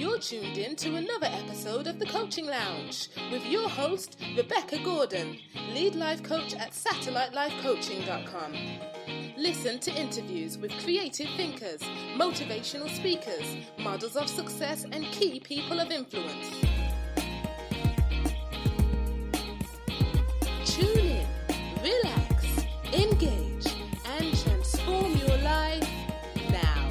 You're tuned in to another episode of The Coaching Lounge with your host, Rebecca Gordon, lead life coach at satellitelifecoaching.com. Listen to interviews with creative thinkers, motivational speakers, models of success, and key people of influence. Tune in, relax, engage, and transform your life now.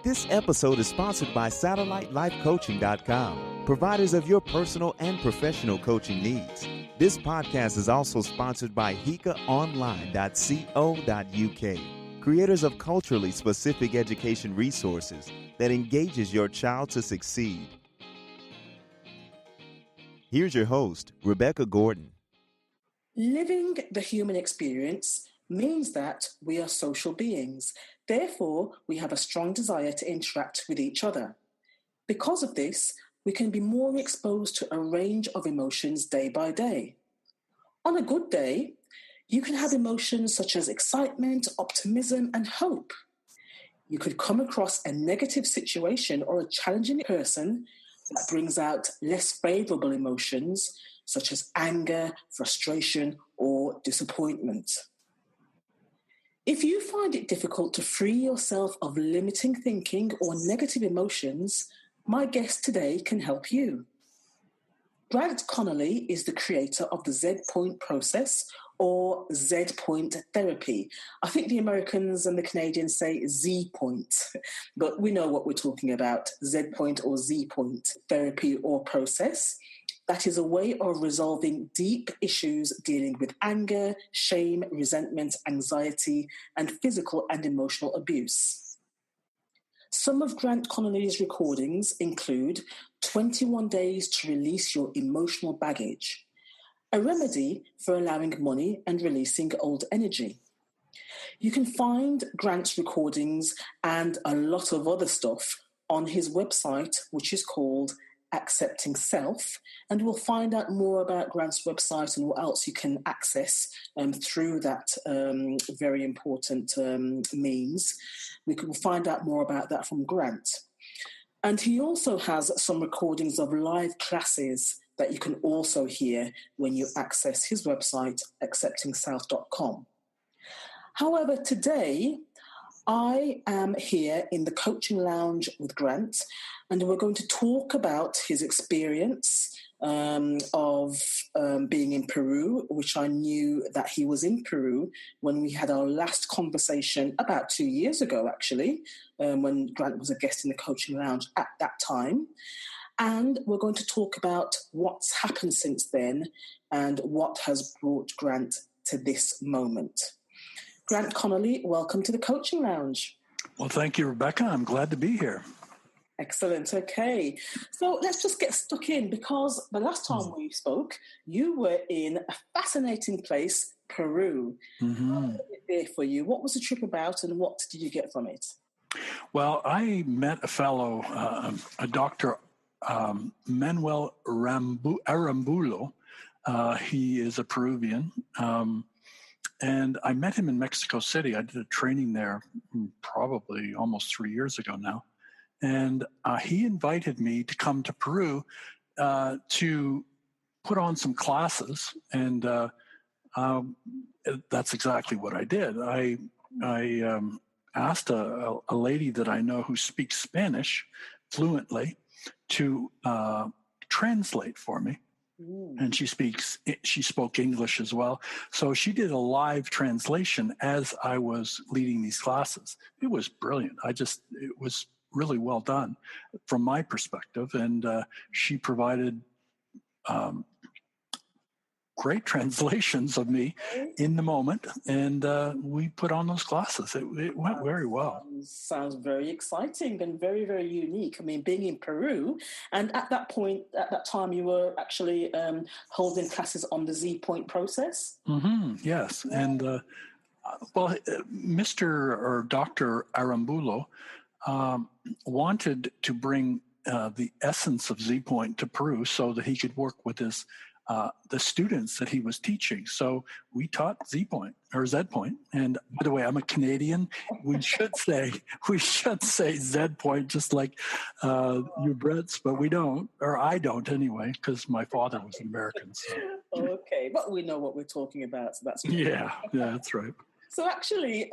This episode is sponsored by SatelliteLifeCoaching.com, providers of your personal and professional coaching needs. This podcast is also sponsored by HekaOnline.co.uk, creators of culturally specific education resources that engages your child to succeed. Here's your host, Rebecca Gordon. Living the human experience means that we are social beings. Therefore, we have a strong desire to interact with each other. Because of this, we can be more exposed to a range of emotions day by day. On a good day, you can have emotions such as excitement, optimism, and hope. You could come across a negative situation or a challenging person that brings out less favorable emotions such as anger, frustration, or disappointment. If you find it difficult to free yourself of limiting thinking or negative emotions, my guest today can help you. Grant Connolly is the creator of the Z-Point process or Z-Point therapy. I think the Americans and the Canadians say Z-Point, but we know what we're talking about, Z-Point or Z-Point therapy or process. That is a way of resolving deep issues dealing with anger, shame, resentment, anxiety, and physical and emotional abuse. Some of Grant Connolly's recordings include 21 Days to Release Your Emotional Baggage, a remedy for allowing money and releasing old energy. You can find Grant's recordings and a lot of other stuff on his website, which is called Accepting Self, and we'll find out more about Grant's website and what else you can access through that very important means. We can find out more about that from Grant. And he also has some recordings of live classes that you can also hear when you access his website, acceptingself.com. However, today I am here in the Coaching Lounge with Grant, and we're going to talk about his experience of being in Peru, which I knew that he was in Peru when we had our last conversation about 2 years ago, actually, when Grant was a guest in the Coaching Lounge at that time. And we're going to talk about what's happened since then and what has brought Grant to this moment. Grant Connolly, welcome to the Coaching Lounge. Well, thank you, Rebecca. I'm glad to be here. Excellent. Okay. So let's just get stuck in, because the last time we spoke, you were in a fascinating place, Peru. Mm-hmm. How was it there for you? What was the trip about and what did you get from it? Well, I met a fellow, a Dr. Manuel Arambulo. He is a Peruvian. And I met him in Mexico City. I did a training there probably almost 3 years ago now. And he invited me to come to Peru to put on some classes. And that's exactly what I did. I asked a lady that I know who speaks Spanish fluently to translate for me. And she spoke English as well. So she did a live translation as I was leading these classes. It was brilliant. It was really well done from my perspective. And she provided great translations of me in the moment. And we put on those classes. It went very well. Sounds very exciting and very, very unique. I mean, being in Peru, and at that time, you were actually holding classes on the Z-Point process? Mm-hmm, yes. Yeah. And, Mr. or Dr. Arambulo wanted to bring the essence of Z-Point to Peru so that he could work with his the students that he was teaching. So we taught Z point or Z point. And by the way, I'm a Canadian. We should say Z point, just like you Brits, but we don't, or I don't anyway, because my father was an American. So. Okay, but we know what we're talking about, so that's great. Yeah, that's right. So actually,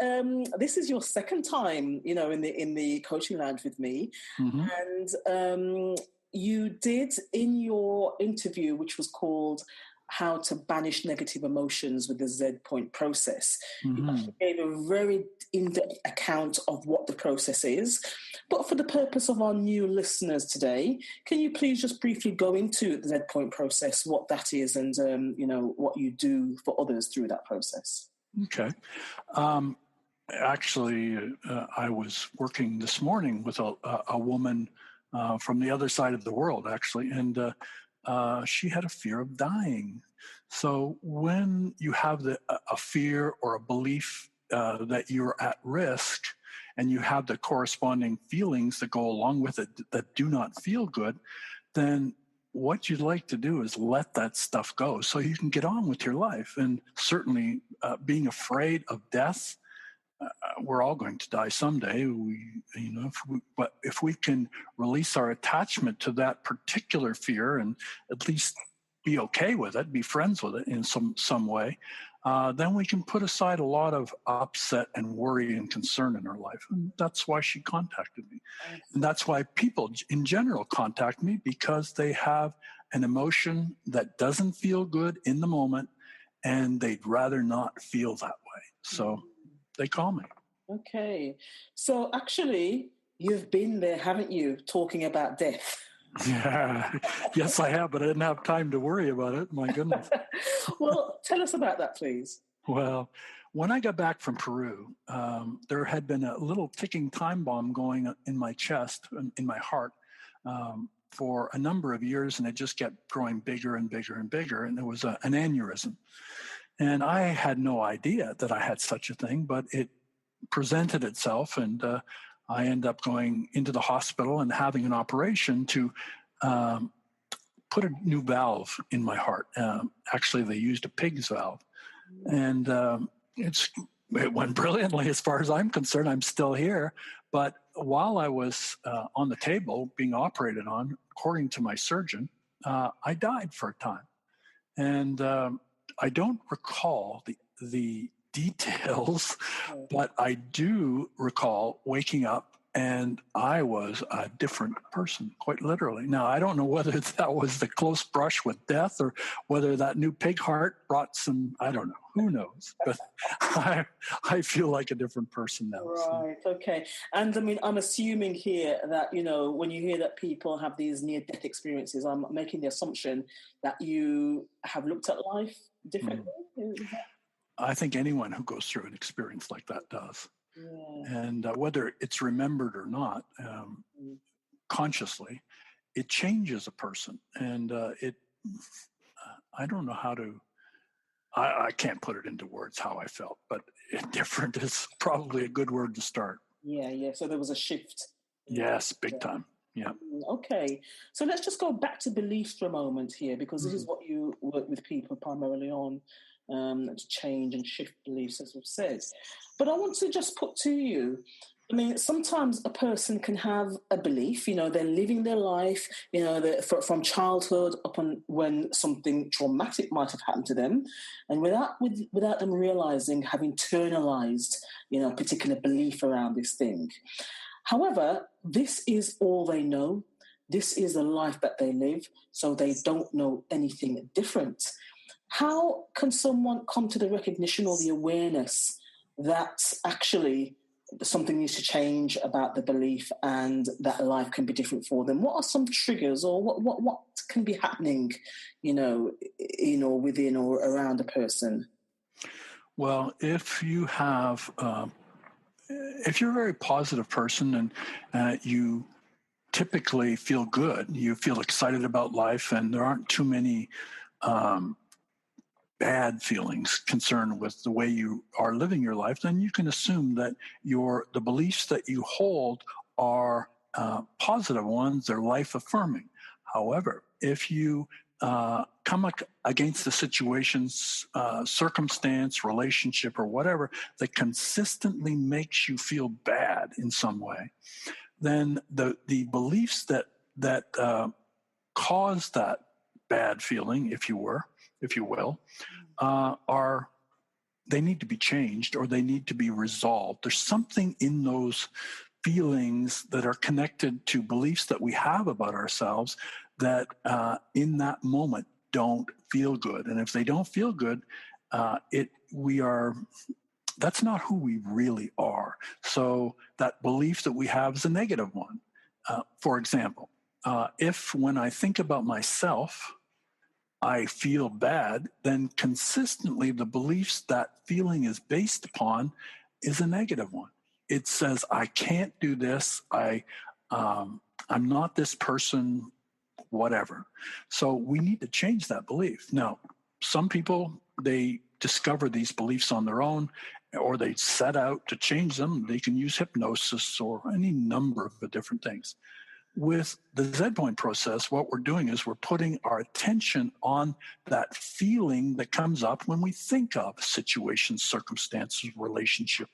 this is your second time, in the coaching lounge with me, and you did in your interview, which was called "How to Banish Negative Emotions with the Z Point Process." You actually gave a very in-depth account of what the process is. But for the purpose of our new listeners today, can you please just briefly go into the Z Point process, what that is, and what you do for others through that process? Okay. Actually, I was working this morning with a woman from the other side of the world, actually, and she had a fear of dying. So when you have a fear or a belief that you're at risk, and you have the corresponding feelings that go along with it that do not feel good, then what you'd like to do is let that stuff go so you can get on with your life. And certainly being afraid of death, we're all going to die someday. But if we can release our attachment to that particular fear and at least be okay with it, be friends with it in some way, then we can put aside a lot of upset and worry and concern in our life. And that's why she contacted me. And that's why people in general contact me, because they have an emotion that doesn't feel good in the moment and they'd rather not feel that way. So they call me. Okay. So actually, you've been there, haven't you, talking about death? Yeah, yes, I have, but I didn't have time to worry about it. My goodness. Well, tell us about that, please. Well, when I got back from Peru, there had been a little ticking time bomb going in my chest, in my heart, for a number of years, and it just kept growing bigger and bigger and bigger, and it was an aneurysm. And I had no idea that I had such a thing, but it presented itself, and I ended up going into the hospital and having an operation to put a new valve in my heart. Actually, they used a pig's valve. And it went brilliantly as far as I'm concerned. I'm still here. But while I was on the table being operated on, according to my surgeon, I died for a time. And I don't recall the details, but I do recall waking up and I was a different person, quite literally. Now, I don't know whether that was the close brush with death or whether that new pig heart brought some, I don't know, who knows? But I feel like a different person now. Right, so. Okay. And I mean, I'm assuming here that, when you hear that people have these near-death experiences, I'm making the assumption that you have looked at life differently. I think anyone who goes through an experience like that does. Yeah. And whether it's remembered or not, consciously, it changes a person. And I don't know how to, I can't put it into words how I felt, but different is probably a good word to start. Yeah. So there was a shift. Yes, big time. Yeah. Okay. So let's just go back to beliefs for a moment here, because this is what you work with people primarily on. To change and shift beliefs, as we've said. But I want to just put to you, I mean, sometimes a person can have a belief, they're living their life, from childhood up on when something traumatic might have happened to them, and without them realizing, have internalized, a particular belief around this thing. However, this is all they know. This is the life that they live, so they don't know anything different. How can someone come to the recognition or the awareness that actually something needs to change about the belief and that life can be different for them? What are some triggers, or what can be happening, within or around a person? Well, if you have, if you're a very positive person and you typically feel good, you feel excited about life, and there aren't too many bad feelings concerned with the way you are living your life, then you can assume that the beliefs that you hold are positive ones, they're life affirming. However, if you come against the situations, circumstance, relationship, or whatever that consistently makes you feel bad in some way, then the beliefs that cause that bad feeling, if you will, they need to be changed, or they need to be resolved. There's something in those feelings that are connected to beliefs that we have about ourselves that in that moment don't feel good. And if they don't feel good, that's not who we really are. So that belief that we have is a negative one. For example, if when I think about myself, I feel bad, then consistently the beliefs that feeling is based upon is a negative one. It says, I can't do this. I'm not this person, whatever. So we need to change that belief. Now, some people, they discover these beliefs on their own, or they set out to change them. They can use hypnosis or any number of different things. With the Z-Point process, what we're doing is we're putting our attention on that feeling that comes up when we think of situations, circumstances, relationships,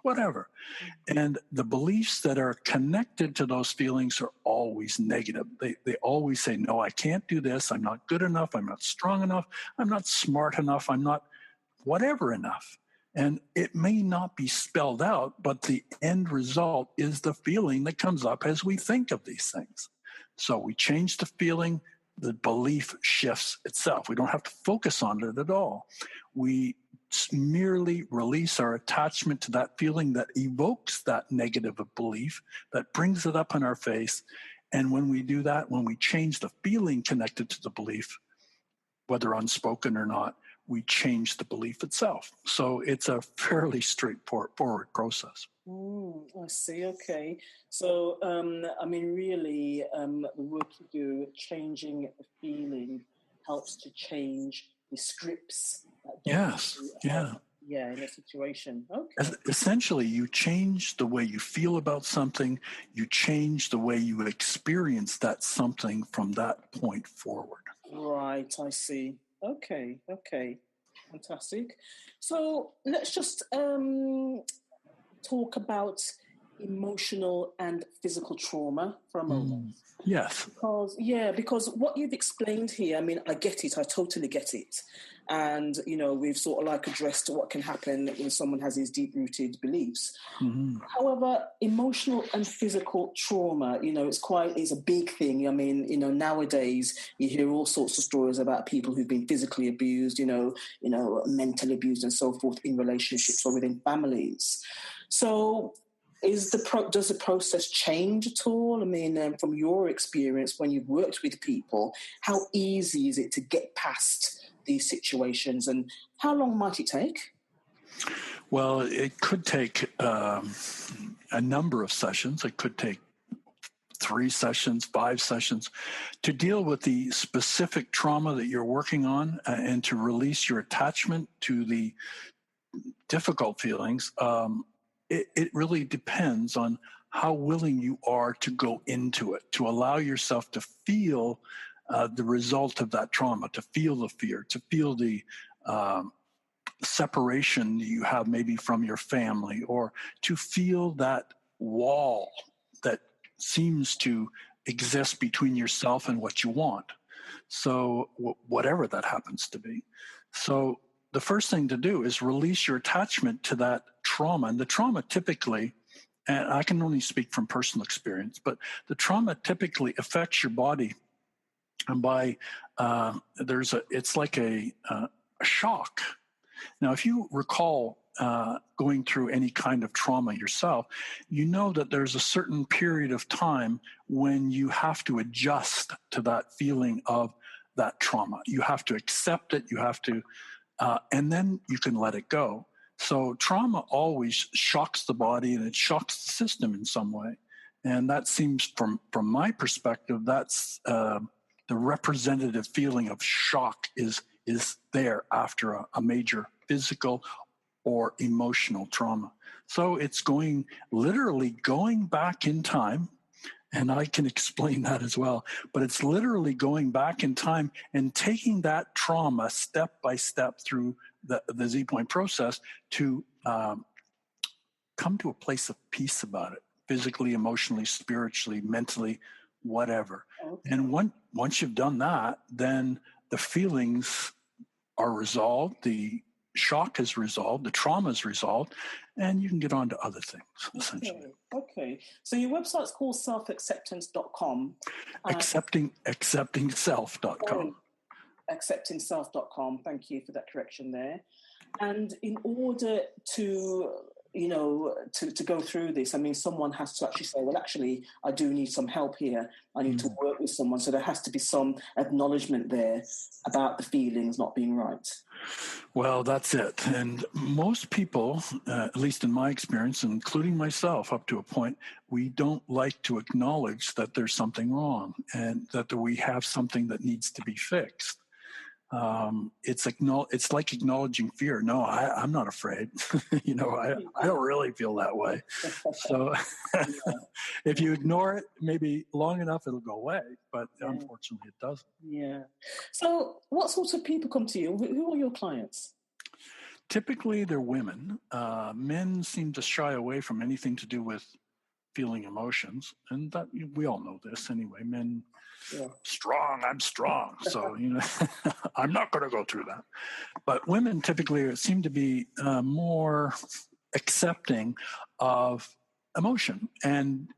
whatever. And the beliefs that are connected to those feelings are always negative. They always say, no, I can't do this. I'm not good enough. I'm not strong enough. I'm not smart enough. I'm not whatever enough. And it may not be spelled out, but the end result is the feeling that comes up as we think of these things. So we change the feeling, the belief shifts itself. We don't have to focus on it at all. We merely release our attachment to that feeling that evokes that negative belief, that brings it up in our face. And when we do that, when we change the feeling connected to the belief, whether unspoken or not, we change the belief itself. So it's a fairly straightforward process. I see. Okay. So, really, the work you do, changing the feeling, helps to change the scripts. Yes. Yeah. Yeah, in a situation. Okay. Essentially, you change the way you feel about something. You change the way you experience that something from that point forward. Right. I see. Okay. Fantastic. So let's just talk about emotional and physical trauma for a moment. Yes. Because what you've explained here, I mean, I get it. I totally get it. And, we've sort of like addressed what can happen when someone has these deep-rooted beliefs. Mm-hmm. However, emotional and physical trauma, it's a big thing. I mean, nowadays you hear all sorts of stories about people who've been physically abused, mentally abused and so forth in relationships or within families. So does the process change at all? I mean, from your experience when you've worked with people, how easy is it to get past these situations, and how long might it take? Well, it could take a number of sessions. It could take 3 sessions, 5 sessions to deal with the specific trauma that you're working on and to release your attachment to the difficult feelings. It really depends on how willing you are to go into it, to allow yourself to feel the result of that trauma, to feel the fear, to feel the separation you have maybe from your family, or to feel that wall that seems to exist between yourself and what you want. So whatever that happens to be. So the first thing to do is release your attachment to that trauma. And the trauma typically, and I can only speak from personal experience, but the trauma typically affects your body. And by it's like a shock. Now, if you recall going through any kind of trauma yourself, you know that there's a certain period of time when you have to adjust to that feeling of that trauma. You have to accept it. You have to, and then you can let it go. So trauma always shocks the body, and it shocks the system in some way. And that seems, from my perspective, that's the representative feeling of shock is there after a major physical or emotional trauma. So it's literally going back in time And I can explain that as well. But it's literally going back in time and taking that trauma step by step through the Z point process to come to a place of peace about it, physically, emotionally, spiritually, mentally, whatever. Okay. And once you've done that, then the feelings are resolved, the shock is resolved, the trauma is resolved, and you can get on to other things, essentially. Okay. So your website's called self-acceptance.com. Acceptingself.com. Acceptingself.com. Thank you for that correction there. And in order to go through this, I mean, someone has to actually say, well, actually, I do need some help here. I need to work with someone. So there has to be some acknowledgement there about the feelings not being right. Well, that's it. And most people, at least in my experience, including myself up to a point, we don't like to acknowledge that there's something wrong and that we have something that needs to be fixed. It's like acknowledging fear. No, I'm not afraid. I don't really feel that way. So if you ignore it, maybe long enough, it'll go away. But unfortunately, it doesn't. Yeah. So what sorts of people come to you? Who are your clients? Typically, they're women. Men seem to shy away from anything to do with feeling emotions. And that we all know this anyway. Men, strong, I'm strong. So, I'm not going to go through that. But women typically seem to be more accepting of emotion and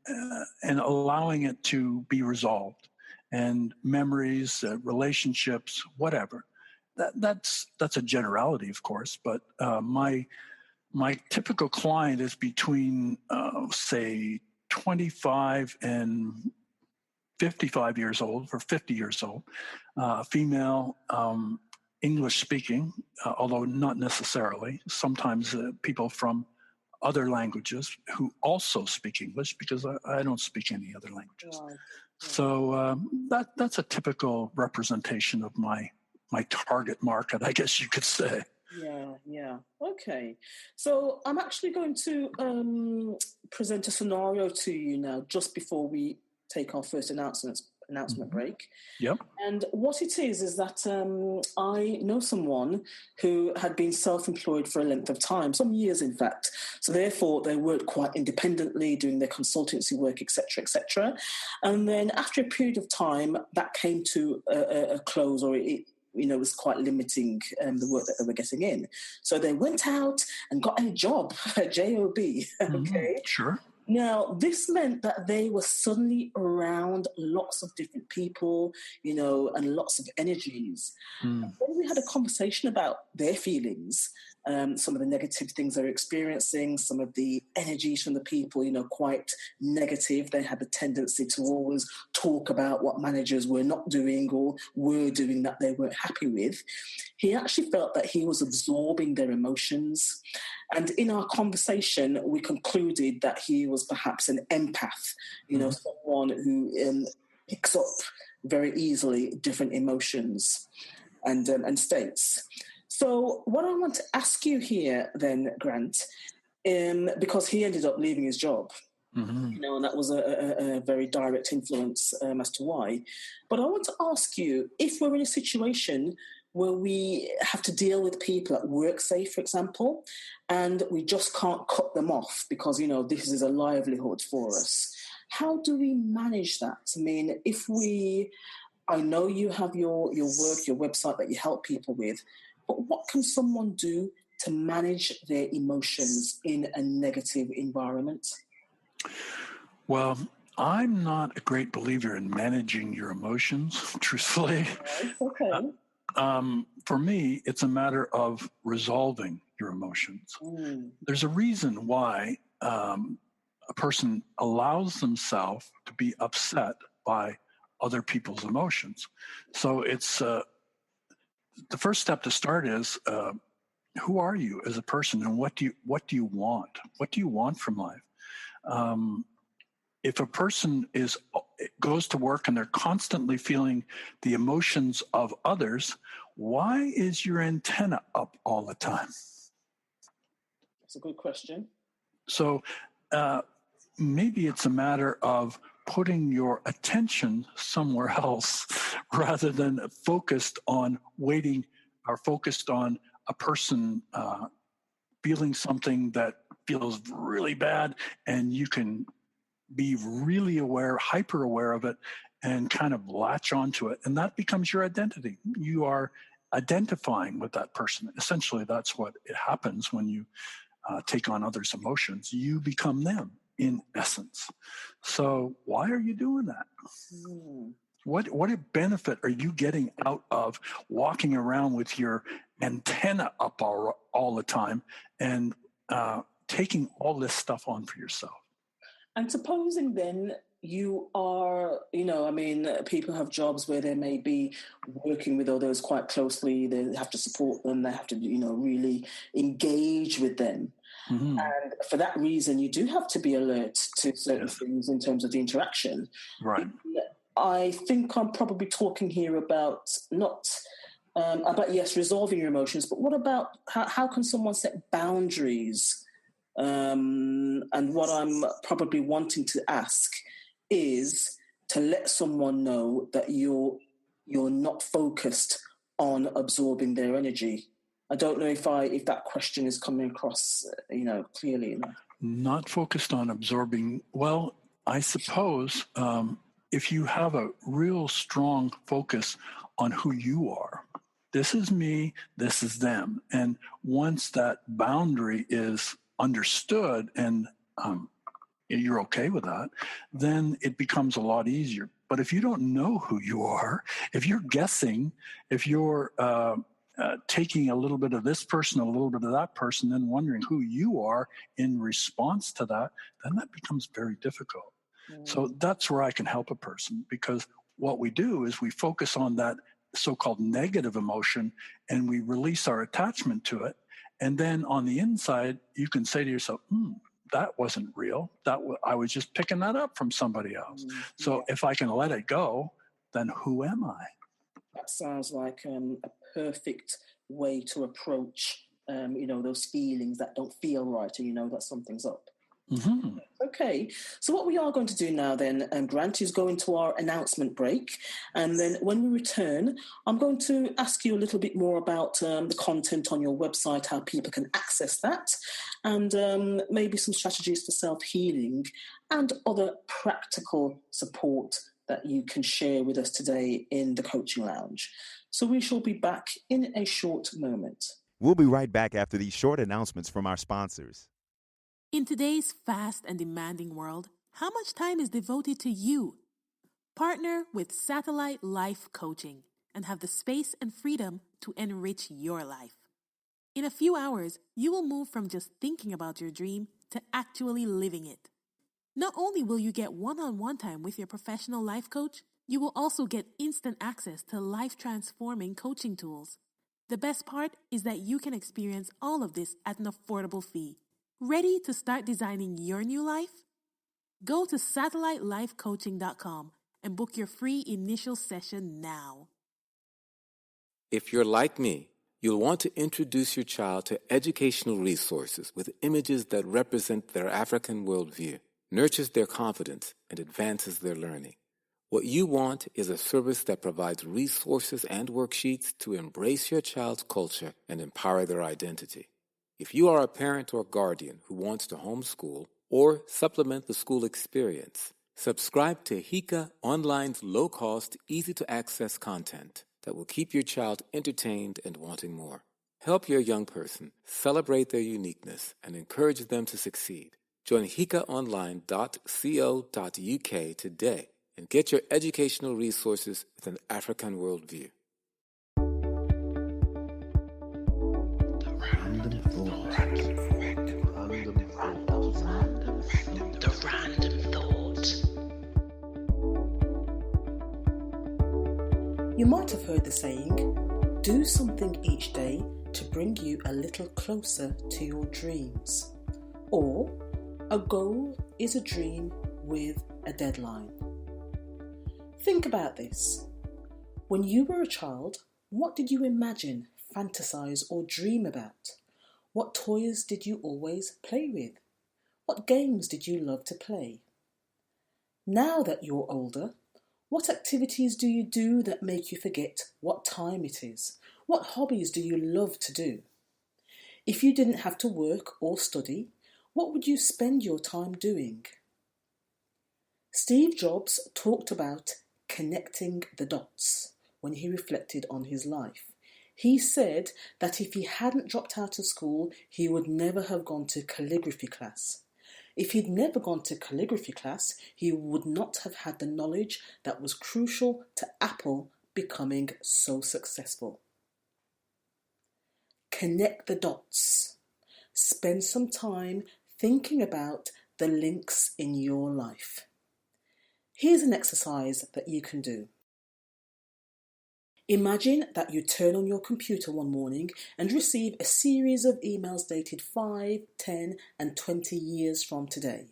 allowing it to be resolved, and memories, relationships, whatever. That's a generality, of course. But my typical client is between, say, 25 and 55 years old or 50 years old, female, English speaking, although not necessarily. Sometimes people from other languages who also speak English, because I don't speak any other languages. Right. So that's a typical representation of my target market, I guess you could say. Yeah. Okay. So I'm actually going to present a scenario to you now, just before we take our first announcement break. Yep. And what it is that I know someone who had been self-employed for a length of time, some years in fact. So therefore they worked quite independently, doing their consultancy work, etc. And then after a period of time, that came to a close, or it was quite limiting the work that they were getting in. So they went out and got a job, a job. Okay. Sure. Now, this meant that they were suddenly around lots of different people, and lots of energies. And when we had a conversation about their feelings, some of the negative things they're experiencing, some of the energies from the people, quite negative. They had the tendency to always talk about what managers were not doing or were doing that they weren't happy with. He actually felt that he was absorbing their emotions. And in our conversation, we concluded that he was perhaps an empath, someone who picks up very easily different emotions and states. So what I want to ask you here then, Grant, because he ended up leaving his job, and that was a very direct influence as to why. But I want to ask you, if we're in a situation where we have to deal with people at work, say, for example, and we just can't cut them off because, this is a livelihood for us, how do we manage that? I mean, I know you have your work, your website that you help people with, but what can someone do to manage their emotions in a negative environment? Well, I'm not a great believer in managing your emotions, truthfully. Okay. For me, it's a matter of resolving your emotions. There's a reason why a person allows themselves to be upset by other people's emotions. So it's the first step to start is who are you as a person, and what do you want? What do you want from life? If a person goes to work and they're constantly feeling the emotions of others, why is your antenna up all the time? That's a good question. So maybe it's a matter of putting your attention somewhere else rather than focused on waiting or focused on a person feeling something that feels really bad, and you can be really aware, hyper aware of it, and kind of latch onto it. And that becomes your identity. You are identifying with that person. Essentially, that's what it happens when you take on others' emotions. You become them in essence. So why are you doing that? What benefit are you getting out of walking around with your antenna up all the time and taking all this stuff on for yourself? And supposing then you are, people have jobs where they may be working with others quite closely. They have to support them. They have to, really engage with them. Mm-hmm. And for that reason, you do have to be alert to certain things in terms of the interaction. Right. I think I'm probably talking here about resolving your emotions, but what about how can someone set boundaries? And what I'm probably wanting to ask is to let someone know that you're not focused on absorbing their energy. I don't know if that question is coming across, clearly enough. Not focused on absorbing. Well, I suppose if you have a real strong focus on who you are, this is me, this is them. And once that boundary is understood and you're okay with that, then it becomes a lot easier. But if you don't know who you are, if you're guessing, if you're taking a little bit of this person, a little bit of that person, then wondering who you are in response to that, then that becomes very difficult. So that's where I can help a person, because what we do is we focus on that so-called negative emotion and we release our attachment to it. And then on the inside, you can say to yourself, that wasn't real. I was just picking that up from somebody else. So if I can let it go, then who am I? That sounds like a perfect way to approach, those feelings that don't feel right, and you know that something's up. Mm-hmm. Okay, so what we are going to do now then, Grant, is go into our announcement break. And then when we return, I'm going to ask you a little bit more about the content on your website, how people can access that, and maybe some strategies for self-healing and other practical support that you can share with us today in the Coaching Lounge. So we shall be back in a short moment. We'll be right back after these short announcements from our sponsors. In today's fast and demanding world, how much time is devoted to you? Partner with Satellite Life Coaching and have the space and freedom to enrich your life. In a few hours, you will move from just thinking about your dream to actually living it. Not only will you get one-on-one time with your professional life coach, you will also get instant access to life-transforming coaching tools. The best part is that you can experience all of this at an affordable fee. Ready to start designing your new life? Go to satellitelifecoaching.com and book your free initial session now. If you're like me, you'll want to introduce your child to educational resources with images that represent their African worldview, nurtures their confidence, and advances their learning. What you want is a service that provides resources and worksheets to embrace your child's culture and empower their identity. If you are a parent or guardian who wants to homeschool or supplement the school experience, subscribe to Heka Online's low-cost, easy-to-access content that will keep your child entertained and wanting more. Help your young person celebrate their uniqueness and encourage them to succeed. Join hekaonline.co.uk today and get your educational resources with an African worldview. You might have heard the saying, do something each day to bring you a little closer to your dreams. Or, a goal is a dream with a deadline. Think about this. When you were a child, what did you imagine, fantasize, or dream about? What toys did you always play with? What games did you love to play? Now that you're older, what activities do you do that make you forget what time it is? What hobbies do you love to do? If you didn't have to work or study, what would you spend your time doing? Steve Jobs talked about connecting the dots when he reflected on his life. He said that if he hadn't dropped out of school, he would never have gone to calligraphy class. If he'd never gone to calligraphy class, he would not have had the knowledge that was crucial to Apple becoming so successful. Connect the dots. Spend some time thinking about the links in your life. Here's an exercise that you can do. Imagine that you turn on your computer one morning and receive a series of emails dated 5, 10, and 20 years from today.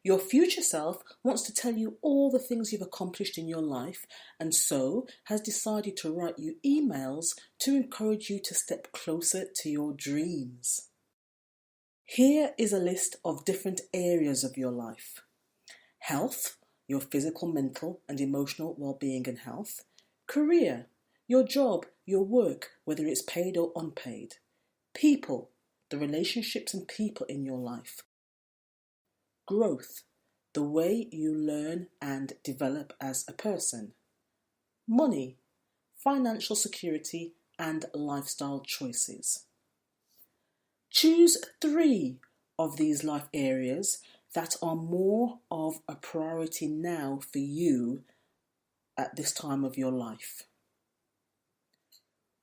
Your future self wants to tell you all the things you've accomplished in your life and so has decided to write you emails to encourage you to step closer to your dreams. Here is a list of different areas of your life. Health, your physical, mental, and emotional well-being and health. Career, your job, your work, whether it's paid or unpaid. People, the relationships and people in your life. Growth, the way you learn and develop as a person. Money, financial security and lifestyle choices. Choose 3 of these life areas that are more of a priority now for you at this time of your life.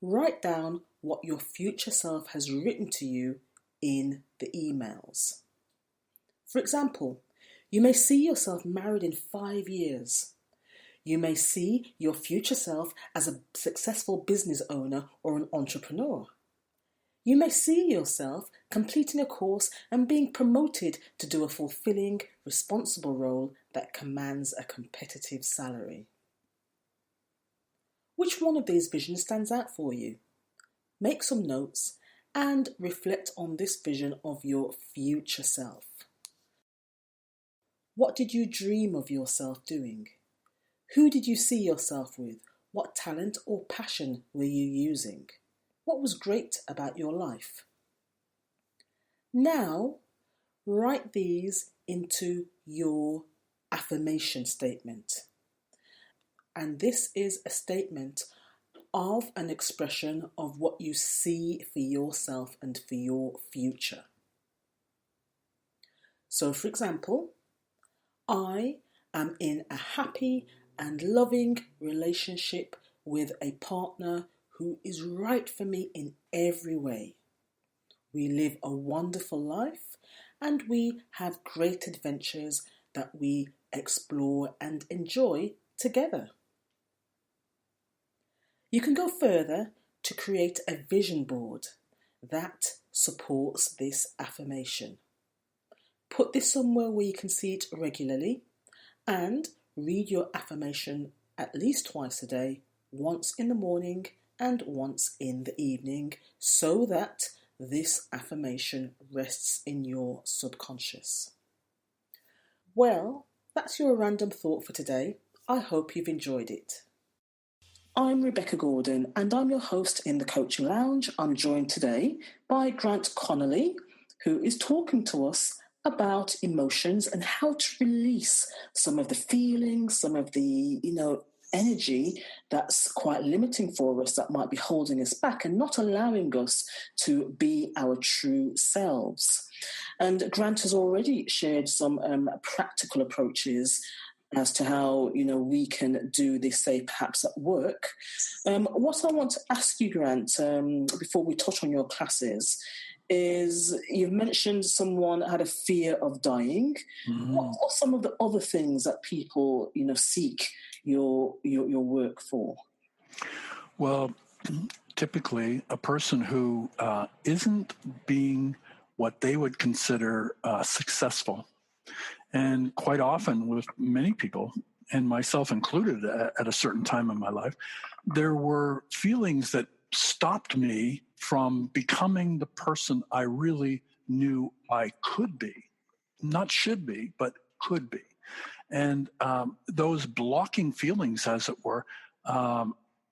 Write down what your future self has written to you in the emails. For example, you may see yourself married in 5 years. You may see your future self as a successful business owner or an entrepreneur. You may see yourself completing a course and being promoted to do a fulfilling, responsible role that commands a competitive salary. Which one of these visions stands out for you? Make some notes and reflect on this vision of your future self. What did you dream of yourself doing? Who did you see yourself with? What talent or passion were you using? What was great about your life? Now, write these into your affirmation statement. And this is a statement of an expression of what you see for yourself and for your future. So, for example, I am in a happy and loving relationship with a partner who is right for me in every way. We live a wonderful life and we have great adventures that we explore and enjoy together. You can go further to create a vision board that supports this affirmation. Put this somewhere where you can see it regularly and read your affirmation at least twice a day, once in the morning and once in the evening, so that this affirmation rests in your subconscious. Well, that's your random thought for today. I hope you've enjoyed it. I'm Rebecca Gordon and I'm your host in the Coaching Lounge. I'm joined today by Grant Connolly, who is talking to us about emotions and how to release some of the feelings, some of the, energy that's quite limiting for us, that might be holding us back and not allowing us to be our true selves. And Grant has already shared some practical approaches as to how, we can do this, say, perhaps at work. What I want to ask you, Grant, before we touch on your classes, is you've mentioned someone had a fear of dying. Mm-hmm. What are some of the other things that people, seek your work for? Well, typically a person who isn't being what they would consider successful, and quite often with many people, and myself included at a certain time in my life, there were feelings that stopped me from becoming the person I really knew I could be. Not should be, but could be. And those blocking feelings, as it were,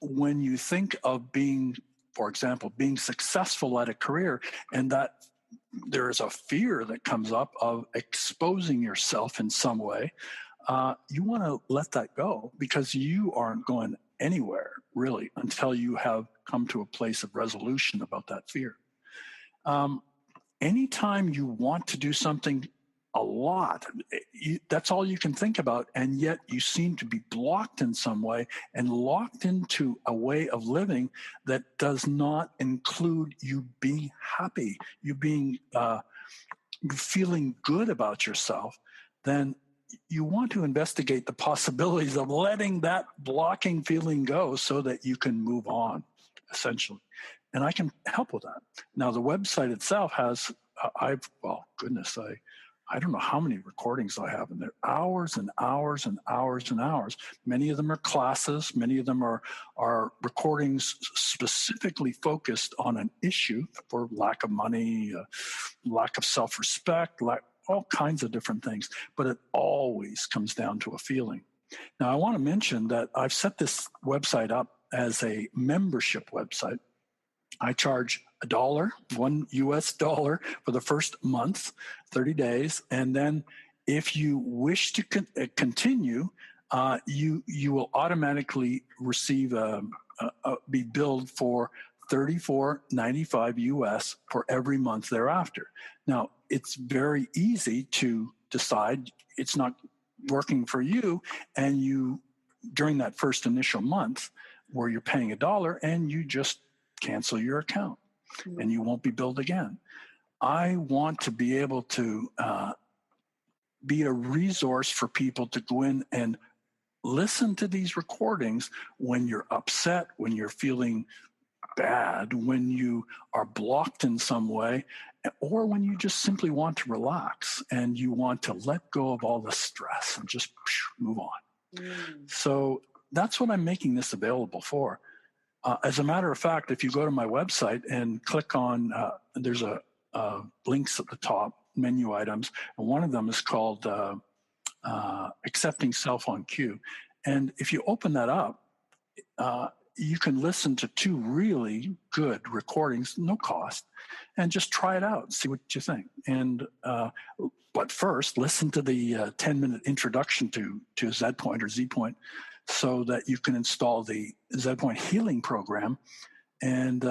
when you think of being, for example, being successful at a career, and that there is a fear that comes up of exposing yourself in some way, you want to let that go, because you aren't going anywhere really until you have come to a place of resolution about that fear. Anytime you want to do something a lot, that's all you can think about, and yet you seem to be blocked in some way and locked into a way of living that does not include you being happy, you being feeling good about yourself, then you want to investigate the possibilities of letting that blocking feeling go so that you can move on, essentially. And I can help with that. Now, the website itself has, I don't know how many recordings I have in there, hours and hours and hours and hours. Many of them are classes. Many of them are recordings specifically focused on an issue, for lack of money, lack of self-respect, all kinds of different things. But it always comes down to a feeling. Now, I want to mention that I've set this website up as a membership website. I charge $1 US for the first month, 30 days. And then if you wish to continue, you will automatically receive be billed for $34.95 US for every month thereafter. Now, it's very easy to decide it's not working for you, and you, during that first initial month where you're paying $1, and you just cancel your account and you won't be billed again. I want to be able to be a resource for people to go in and listen to these recordings when you're upset, when you're feeling bad, when you are blocked in some way, or when you just simply want to relax and you want to let go of all the stress and just move on. So that's what I'm making this available for. As a matter of fact, if you go to my website and click on, there's a links at the top, menu items, and one of them is called Accepting Self on Cue. And if you open that up, you can listen to 2 really good recordings, no cost, and just try it out, see what you think. And but first, listen to the 10-minute introduction to Z Point or Z Point, so that you can install the Z Point healing program, and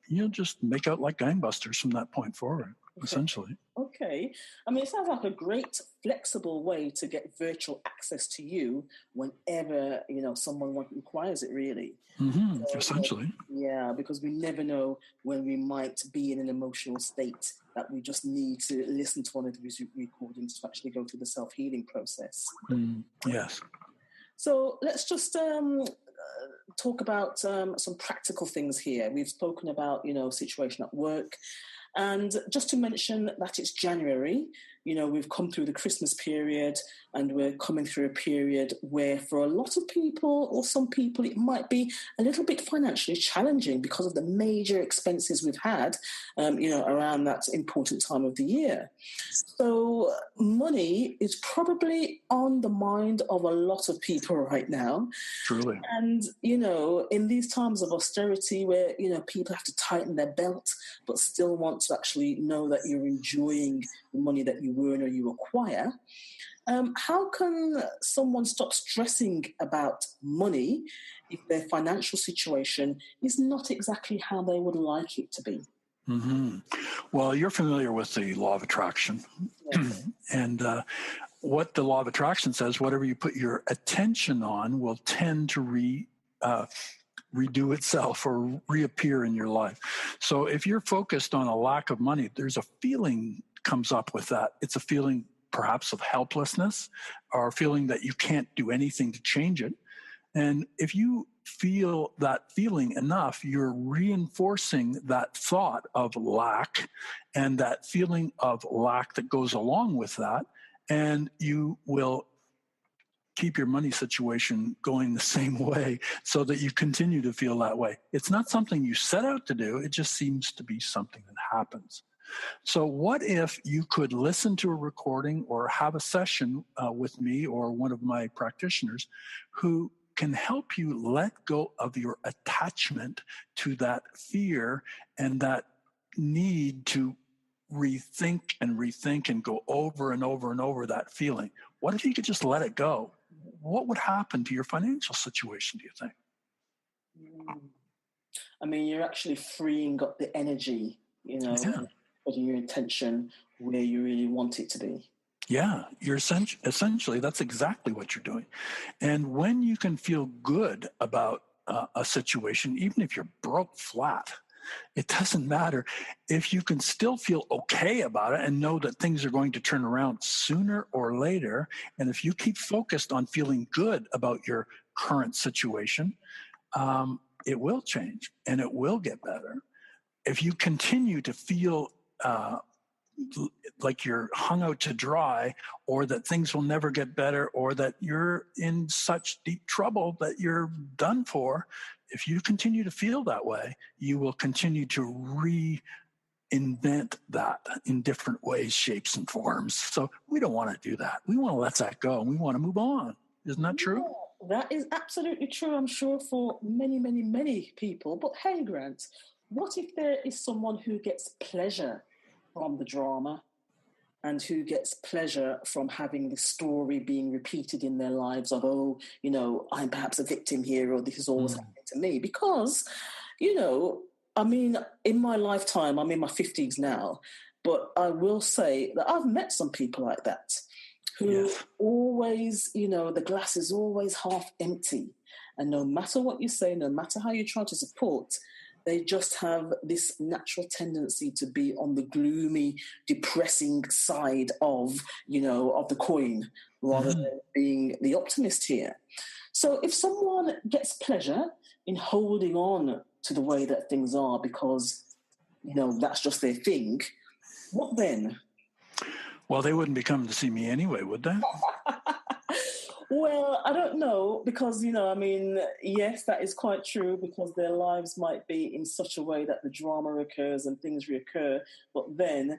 you'll just make out like gangbusters from that point forward, essentially. Okay. I mean, it sounds like a great flexible way to get virtual access to you whenever, someone requires it, really. Mm-hmm, essentially. Yeah, because we never know when we might be in an emotional state that we just need to listen to one of these recordings to actually go through the self-healing process. Yes. So let's just talk about some practical things here. We've spoken about, situation at work. And just to mention that it's January, we've come through the Christmas period, and we're coming through a period where for a lot of people, or some people, it might be a little bit financially challenging because of the major expenses we've had, around that important time of the year. So money is probably on the mind of a lot of people right now. Truly. And, in these times of austerity where, people have to tighten their belt, but still want to actually know that you're enjoying the money that you earn or you acquire, how can someone stop stressing about money if their financial situation is not exactly how they would like it to be? Mm-hmm. Well, you're familiar with the law of attraction. Yes. And what the law of attraction says, whatever you put your attention on will tend to redo itself or reappear in your life. So if you're focused on a lack of money, there's a feeling comes up with that. It's a feeling perhaps of helplessness, or a feeling that you can't do anything to change it. And if you feel that feeling enough, you're reinforcing that thought of lack and that feeling of lack that goes along with that. And you will keep your money situation going the same way so that you continue to feel that way. It's not something you set out to do. It just seems to be something that happens. So what if you could listen to a recording or have a session with me or one of my practitioners who can help you let go of your attachment to that fear and that need to rethink and go over and over and over that feeling? What if you could just let it go? What would happen to your financial situation, do you think? I mean, you're actually freeing up the energy, putting your intention where you really want it to be. Yeah, you're essentially, that's exactly what you're doing. And when you can feel good about a situation, even if you're broke flat, it doesn't matter. If you can still feel okay about it and know that things are going to turn around sooner or later, and if you keep focused on feeling good about your current situation, it will change and it will get better. If you continue to feel like you're hung out to dry, or that things will never get better, or that you're in such deep trouble that you're done for, if you continue to feel that way, you will continue to reinvent that in different ways, shapes, and forms. So we don't want to do that. We want to let that go and we want to move on. Isn't that true? Yeah, that is absolutely true, I'm sure, for many, many, many people. But hey, Grant, what if there is someone who gets pleasure from the drama and who gets pleasure from having the story being repeated in their lives of, I'm perhaps a victim here, or this is always happening to me? Because, I mean, in my lifetime, I'm in my 50s now, but I will say that I've met some people like that who always, the glass is always half empty. And no matter what you say, no matter how you try to support, they just have this natural tendency to be on the gloomy, depressing side of the coin, rather than being the optimist here. So if someone gets pleasure in holding on to the way that things are because, that's just their thing, what then? Well, they wouldn't be coming to see me anyway, would they? Well, I don't know, because, yes, that is quite true, because their lives might be in such a way that the drama occurs and things reoccur. But then,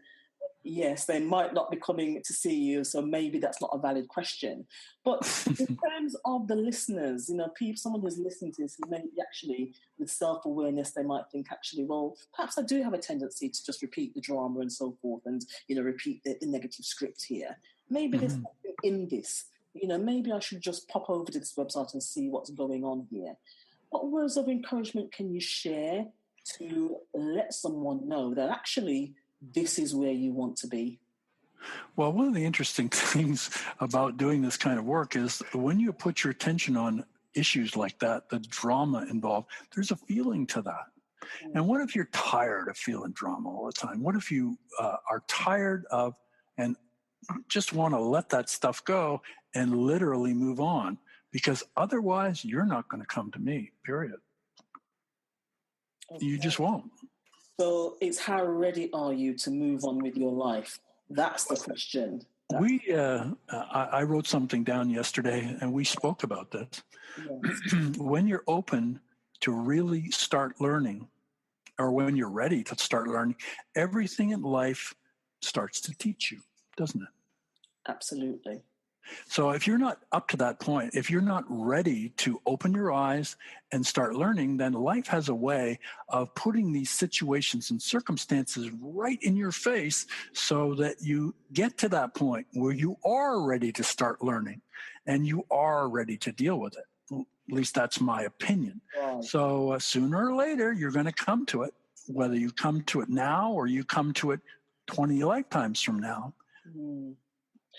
yes, they might not be coming to see you, so maybe that's not a valid question. But in terms of the listeners, someone who's listening to this, who maybe actually, with self-awareness, they might think, actually, well, perhaps I do have a tendency to just repeat the drama and so forth and, repeat the negative script here. Maybe there's something in this. Maybe I should just pop over to this website and see what's going on here. What words of encouragement can you share to let someone know that actually this is where you want to be? Well, one of the interesting things about doing this kind of work is when you put your attention on issues like that, the drama involved, there's a feeling to that. And what if you're tired of feeling drama all the time? What if you are tired of and just want to let that stuff go and literally move on? Because otherwise, you're not going to come to me, period. Okay. You just won't. So it's how ready are you to move on with your life? That's the question. I wrote something down yesterday, and we spoke about this. Yes. When you're open to really start learning, or when you're ready to start learning, everything in life starts to teach you, doesn't it? Absolutely. So if you're not up to that point, if you're not ready to open your eyes and start learning, then life has a way of putting these situations and circumstances right in your face so that you get to that point where you are ready to start learning and you are ready to deal with it. At least that's my opinion. Wow. So sooner or later, you're going to come to it, whether you come to it now or you come to it 20 lifetimes from now.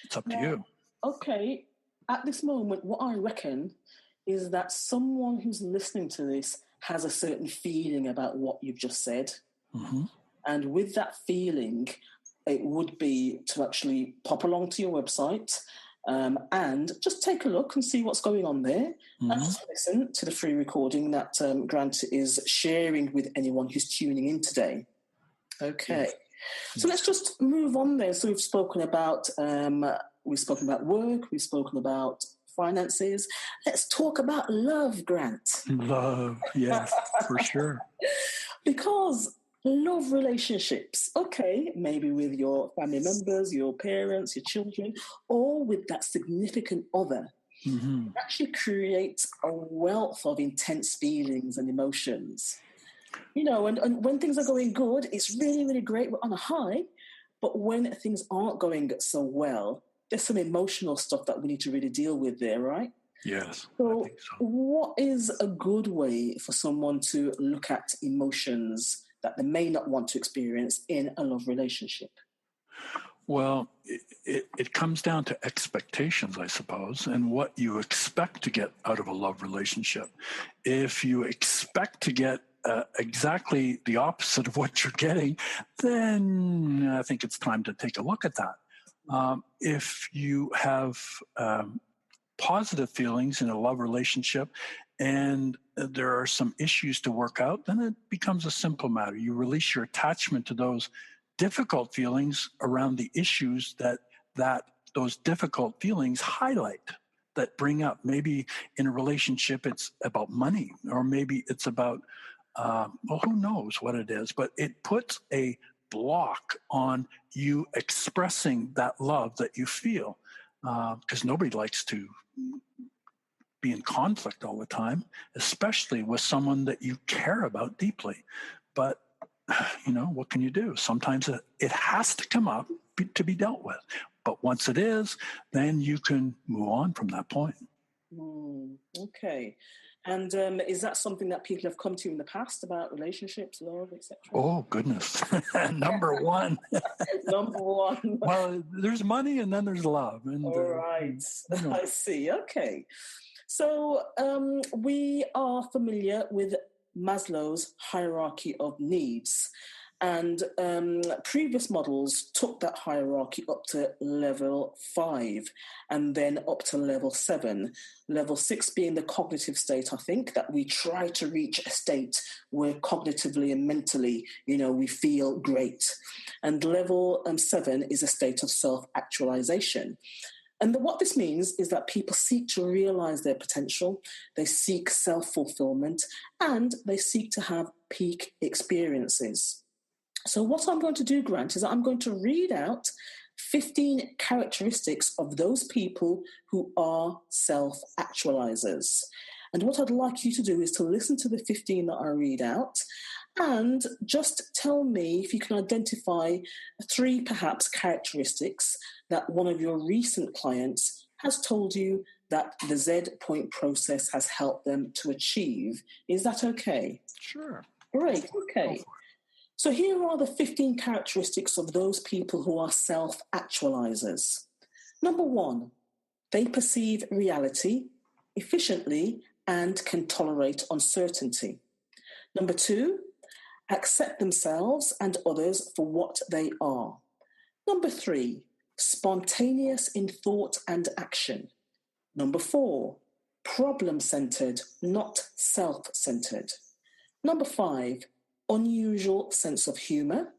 It's up to you. Okay, at this moment, what I reckon is that someone who's listening to this has a certain feeling about what you've just said. Mm-hmm. And with that feeling, it would be to actually pop along to your website and just take a look and see what's going on there. Mm-hmm. And just listen to the free recording that Grant is sharing with anyone who's tuning in today. Okay. Yes. So let's just move on then. So we've spoken about work, we've spoken about finances. Let's talk about love, Grant. Love, yes, for sure. Because Love relationships. Okay, maybe with your family members, your parents, your children, or with that significant other. Mm-hmm. It actually creates a wealth of intense feelings and emotions. And when things are going good, it's really, really great. We're on a high. But when things aren't going so well, there's some emotional stuff that we need to really deal with there, right? Yes, I So, think so. what is a good way for someone to look at emotions that they may not want to experience in a love relationship? Well, it comes down to expectations, I suppose, and what you expect to get out of a love relationship. If you expect to get exactly the opposite of what you're getting, then I think it's time to take a look at that. If you have positive feelings in a love relationship and there are some issues to work out, then it becomes a simple matter. You release your attachment to those difficult feelings around the issues that those difficult feelings highlight, that bring up. Maybe in a relationship it's about money, or maybe it's about well, who knows what it is, but it puts a block on you expressing that love that you feel, because nobody likes to be in conflict all the time, especially with someone that you care about deeply. But what can you do? Sometimes it has to come up to be dealt with. But once it is, then you can move on from that point. Okay. And is that something that people have come to you in the past about relationships, love, etc.? Oh, goodness. Number one. Number one. Well, there's money and then there's love. And, all right. I see. Okay. So we are familiar with Maslow's hierarchy of needs. And previous models took that hierarchy up to level 5 and then up to level 7. Level 6 being the cognitive state, I think, that we try to reach a state where cognitively and mentally, we feel great. And level 7 is a state of self-actualization. And what this means is that people seek to realize their potential, they seek self-fulfillment, and they seek to have peak experiences. So what I'm going to do, Grant, is I'm going to read out 15 characteristics of those people who are self-actualizers. And what I'd like you to do is to listen to the 15 that I read out and just tell me if you can identify 3 perhaps characteristics that one of your recent clients has told you that the Z point process has helped them to achieve. Is that okay? Sure. Great, okay. So here are the 15 characteristics of those people who are self-actualizers. Number 1, they perceive reality efficiently and can tolerate uncertainty. Number 2, accept themselves and others for what they are. Number 3, spontaneous in thought and action. Number 4, problem-centered, not self-centered. Number 5, unusual sense of humor.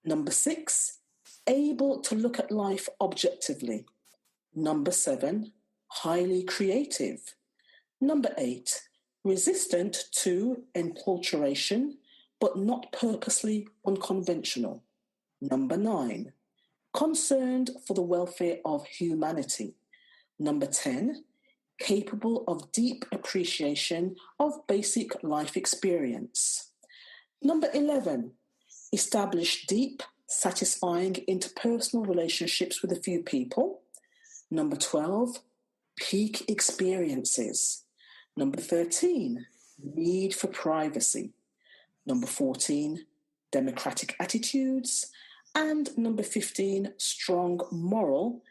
Number 6, able to look at life objectively. Number 7, highly creative. Number 8, resistant to enculturation, but not purposely unconventional. Number 9, concerned for the welfare of humanity. Number 10, capable of deep appreciation of basic life experience. Number 11, establish deep, satisfying interpersonal relationships with a few people. Number 12, peak experiences. Number 13, need for privacy. Number 14, democratic attitudes. And number 15, strong moral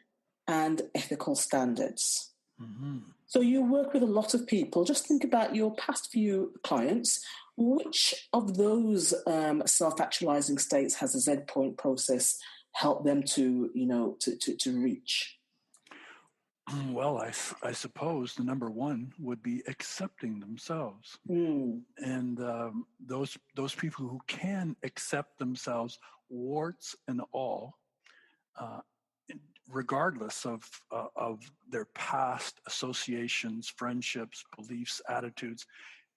and ethical standards. Mm-hmm. So you work with a lot of people. Just think about your past few clients. Which of those self-actualizing states has a Z point process helped them to reach? Well, I suppose the number 1 would be accepting themselves. And those people who can accept themselves, warts and all, regardless of their past associations, friendships, beliefs, attitudes,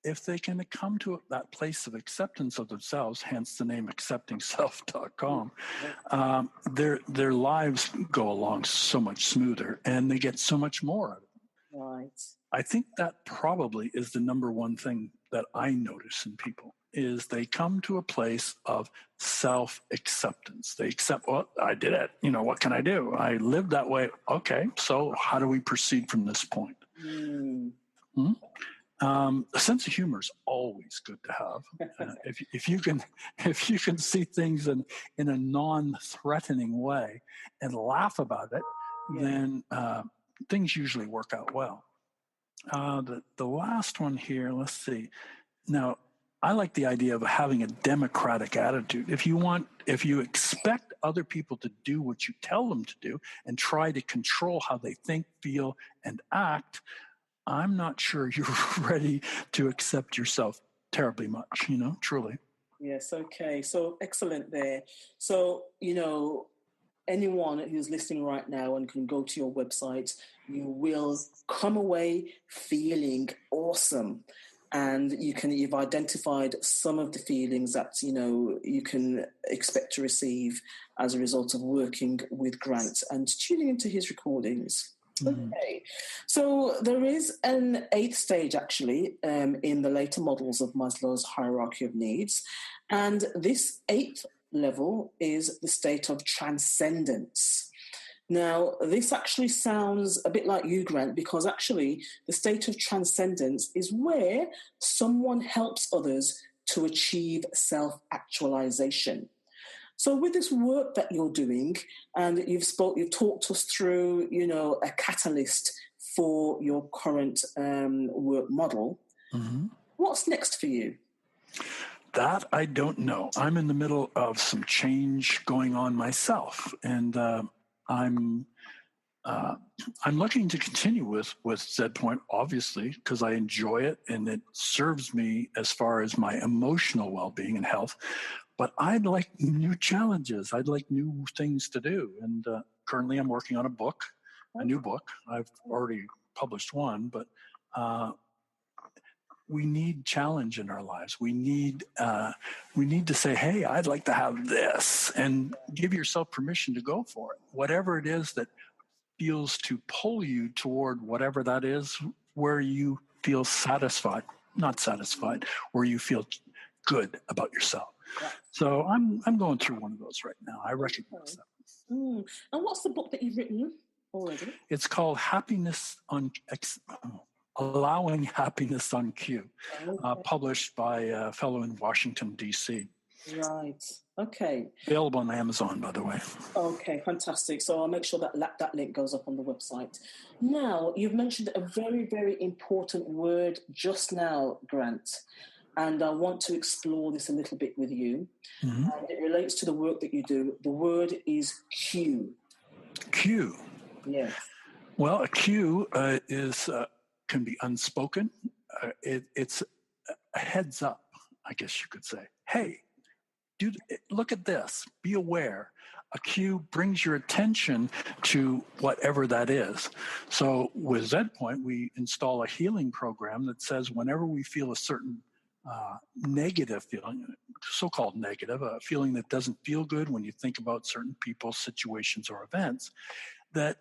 if they can come to that place of acceptance of themselves, hence the name acceptingself.com, their lives go along so much smoother and they get so much more out of it. Right. I think that probably is the number one thing that I notice in people is they come to a place of self-acceptance. They accept, well, I did it. What can I do? I lived that way. Okay, so how do we proceed from this point? A sense of humor is always good to have. If you can see things in a non-threatening way and laugh about it, then things usually work out well. The last one here, let's see. Now, I like the idea of having a democratic attitude. If you expect other people to do what you tell them to do and try to control how they think, feel, and act, I'm not sure you're ready to accept yourself terribly much, truly. Yes, okay. So excellent there. So, anyone who's listening right now and can go to your website, you will come away feeling awesome. And you've identified some of the feelings that, you can expect to receive as a result of working with Grant and tuning into his recordings. Okay, so there is an 8th stage actually in the later models of Maslow's hierarchy of needs, and this 8th level is the state of transcendence. Now, this actually sounds a bit like you, Grant, because actually the state of transcendence is where someone helps others to achieve self-actualization. So with this work that you're doing, and you've talked us through, a catalyst for your current work model. What's next for you? That I don't know. I'm in the middle of some change going on myself, and I'm looking to continue with ZPoint, obviously, because I enjoy it and it serves me as far as my emotional well-being and health. But I'd like new challenges. I'd like new things to do. And currently I'm working on a new book. I've already published one, but we need challenge in our lives. We need to say, hey, I'd like to have this, and give yourself permission to go for it. Whatever it is that feels to pull you toward whatever that is, where you feel not satisfied, where you feel good about yourself. Yeah. So I'm going through one of those right now. I recognize that. And what's the book that you've written already? It's called Allowing Happiness on Cue, published by a fellow in Washington, D.C. Right. Okay. Available on Amazon, by the way. Okay, fantastic. So I'll make sure that link goes up on the website. Now, you've mentioned a very, very important word just now, Grant, and I want to explore this a little bit with you. And it relates to the work that you do. The word is cue. Cue. Yes. Well, a cue can be unspoken. It's a heads up, I guess you could say. Hey, dude, look at this. Be aware. A cue brings your attention to whatever that is. So with ZPoint, we install a healing program that says whenever we feel a certain negative feeling, so-called negative, a feeling that doesn't feel good when you think about certain people, situations, or events, that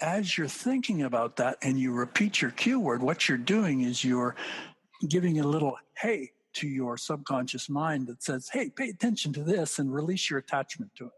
as you're thinking about that and you repeat your cue word, what you're doing is you're giving a little hey to your subconscious mind that says, hey, pay attention to this and release your attachment to it.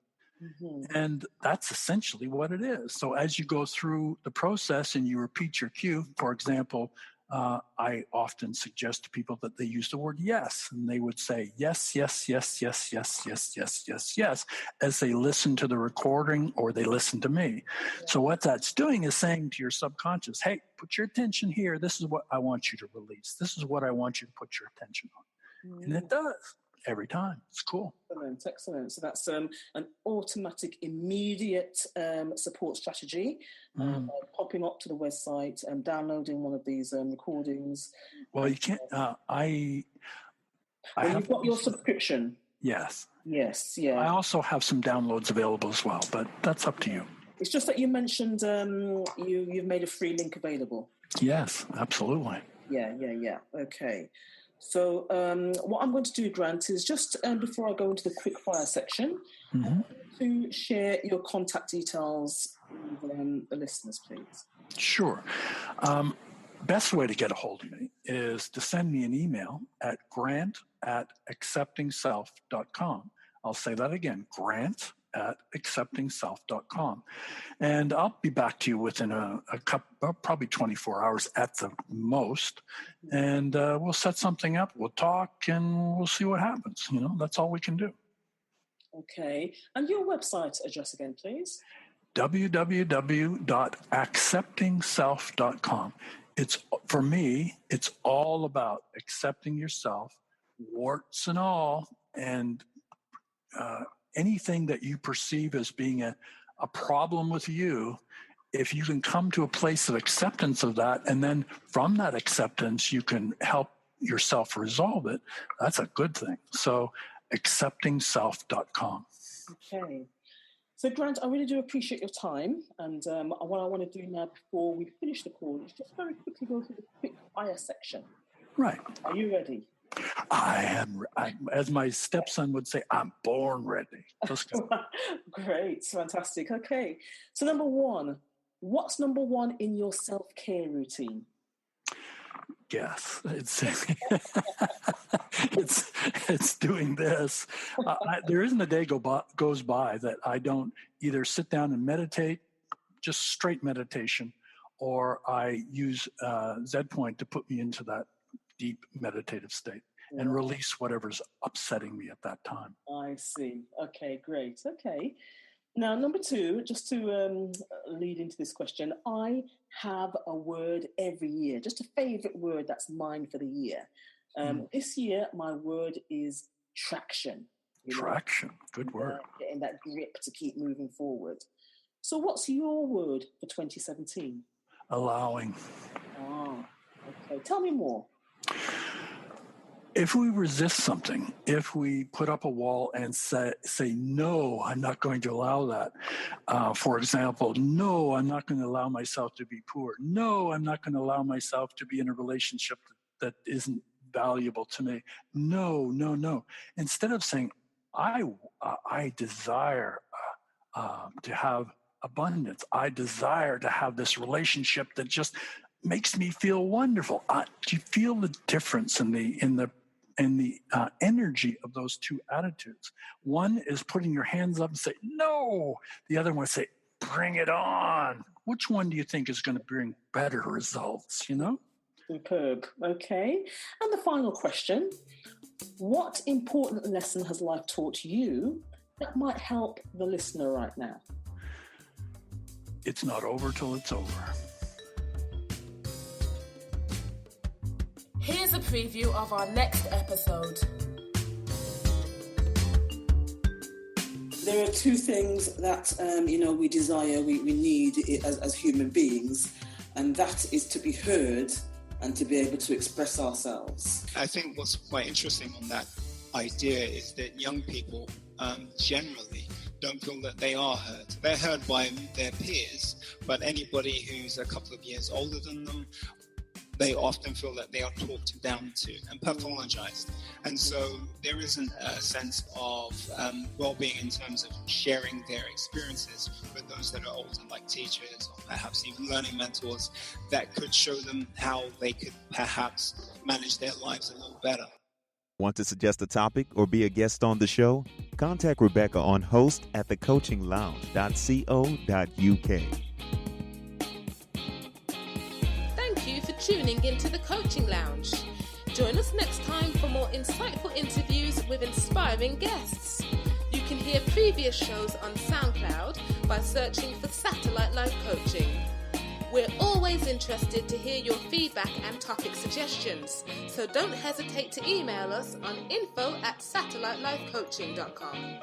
And that's essentially what it is. So as you go through the process and you repeat your cue, for example, I often suggest to people that they use the word yes, and they would say yes, yes, yes, yes, yes, yes, yes, yes, yes, as they listen to the recording or they listen to me. So what that's doing is saying to your subconscious, hey, put your attention here. This is what I want you to release. This is what I want you to put your attention on. And it does. Every time. It's cool. Excellent. So that's an automatic, immediate support strategy. Popping up to the website and downloading one of these recordings. Well, you can't. You've got your subscription. Yes. Yes. Yeah. I also have some downloads available as well, but that's up to you. It's just that you mentioned you've made a free link available. Yes, absolutely. Yeah. Okay. So what I'm going to do, Grant, is just before I go into the quick fire section, to share your contact details with the listeners, please. Sure. Best way to get a hold of me is to send me an email at grant@acceptingself.com. I'll say that again, grant@acceptingself.com. And I'll be back to you within a couple, probably 24 hours at the most. And we'll set something up, we'll talk, and we'll see what happens. That's all we can do. Okay. And your website address again, please? www.acceptingself.com. For me, it's all about accepting yourself, warts and all, and anything that you perceive as being a problem with you. If you can come to a place of acceptance of that, and then from that acceptance, you can help yourself resolve it, that's a good thing. So acceptingself.com. Okay. So, Grant, I really do appreciate your time. And what I want to do now before we finish the call is just very quickly go through the quick fire section. Right. Are you ready? I am. As my stepson would say, I'm born ready. Let's go. Great. Fantastic. Okay. So, number one, what's number one in your self-care routine? Yes, it's doing this. There isn't a day goes by that I don't either sit down and meditate, just straight meditation, or I use ZPoint to put me into that deep meditative state and release whatever's upsetting me at that time. I see. Okay, great. Okay. Now, number two, just to lead into this question, I have a word every year, just a favorite word that's mine for the year. This year, my word is traction. Traction, good word. Getting that grip to keep moving forward. So what's your word for 2017? Allowing. Oh, okay. Tell me more. If we resist something, if we put up a wall and say, no, I'm not going to allow that. For example, no, I'm not going to allow myself to be poor. No, I'm not going to allow myself to be in a relationship that isn't valuable to me. No. Instead of saying, I desire to have abundance. I desire to have this relationship that just makes me feel wonderful. Do you feel the difference in the energy of those two attitudes? One is putting your hands up and say, no. The other one say, bring it on. Which one do you think is going to bring better results, Superb. Okay. And the final question, what important lesson has life taught you that might help the listener right now? It's not over till it's over. Here's a preview of our next episode. There are two things that, we desire, we need as human beings, and that is to be heard and to be able to express ourselves. I think what's quite interesting on that idea is that young people generally don't feel that they are heard. They're heard by their peers, but anybody who's a couple of years older than them, they often feel that they are talked down to and pathologized. And so there isn't a sense of well-being in terms of sharing their experiences with those that are older, like teachers or perhaps even learning mentors, that could show them how they could perhaps manage their lives a little better. Want to suggest a topic or be a guest on the show? Contact Rebecca on host@thecoachinglounge.co.uk. Thank you for tuning into the Coaching Lounge. Join us next time for more insightful interviews with inspiring guests. You can hear previous shows on SoundCloud by searching for Satellite Life Coaching. We're always interested to hear your feedback and topic suggestions, so don't hesitate to email us on info@satellitelifecoaching.com.